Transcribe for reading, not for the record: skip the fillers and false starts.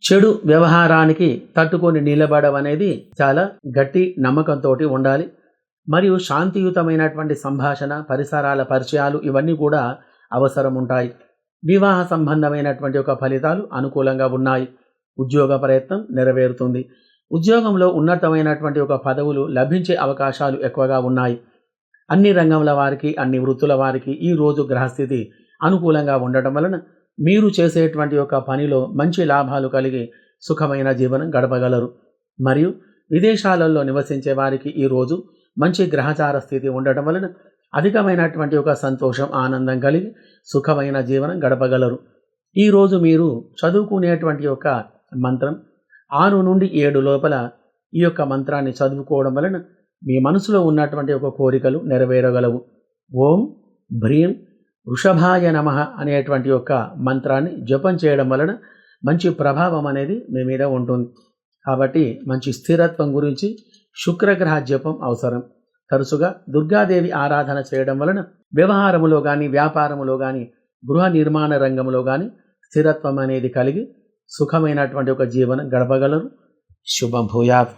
చెడు వ్యవహారానికి తట్టుకొని నిలబడడం అనేది చాలా గట్టి నమ్మకంతో ఉండాలి. మరియు శాంతియుతమైనటువంటి సంభాషణ, పరిసరాల పరిచయాలు ఇవన్నీ కూడా అవసరం ఉంటాయి. వివాహ సంబంధమైనటువంటి ఒక ఫలితాలు అనుకూలంగా ఉన్నాయి. ఉద్యోగ ప్రయత్నం నెరవేరుతుంది. ఉద్యోగంలో ఉన్నతమైనటువంటి ఒక పదవులు లభించే అవకాశాలు ఎక్కువగా ఉన్నాయి. అన్ని రంగముల వారికి, అన్ని వృత్తుల వారికి ఈ రోజు గ్రహస్థితి అనుకూలంగా ఉండటం వలన మీరు చేసేటువంటి ఒక పనిలో మంచి లాభాలు కలిగి సుఖమైన జీవనం గడపగలరు. మరియు విదేశాలలో నివసించే వారికి ఈరోజు మంచి గ్రహచార స్థితి ఉండటం వలన అధికమైనటువంటి ఒక సంతోషం, ఆనందం కలిగి సుఖమైన జీవనం గడపగలరు. ఈరోజు మీరు చదువుకునేటువంటి ఒక మంత్రం 6 నుండి 7 లోపల ఈ యొక్క మంత్రాన్ని చదువుకోవడం వలన మీ మనసులో ఉన్నటువంటి ఒక కోరికలు నెరవేరగలవు. ఓం భ్రీం వృషభాయ నమః అనేటువంటి ఒక మంత్రాన్ని జపం చేయడం వలన మంచి ప్రభావం అనేది మీ మీద ఉంటుంది. కాబట్టి మంచి స్థిరత్వం గురించి శుక్రగ్రహ జపం అవసరం. తరచుగా దుర్గాదేవి ఆరాధన చేయడం వలన వ్యవహారములో కానీ, వ్యాపారములో కానీ, గృహ నిర్మాణ రంగంలో కానీ స్థిరత్వం అనేది కలిగి సుఖమైనటువంటి ఒక జీవనం గడపగలరు. శుభం భూయాత్.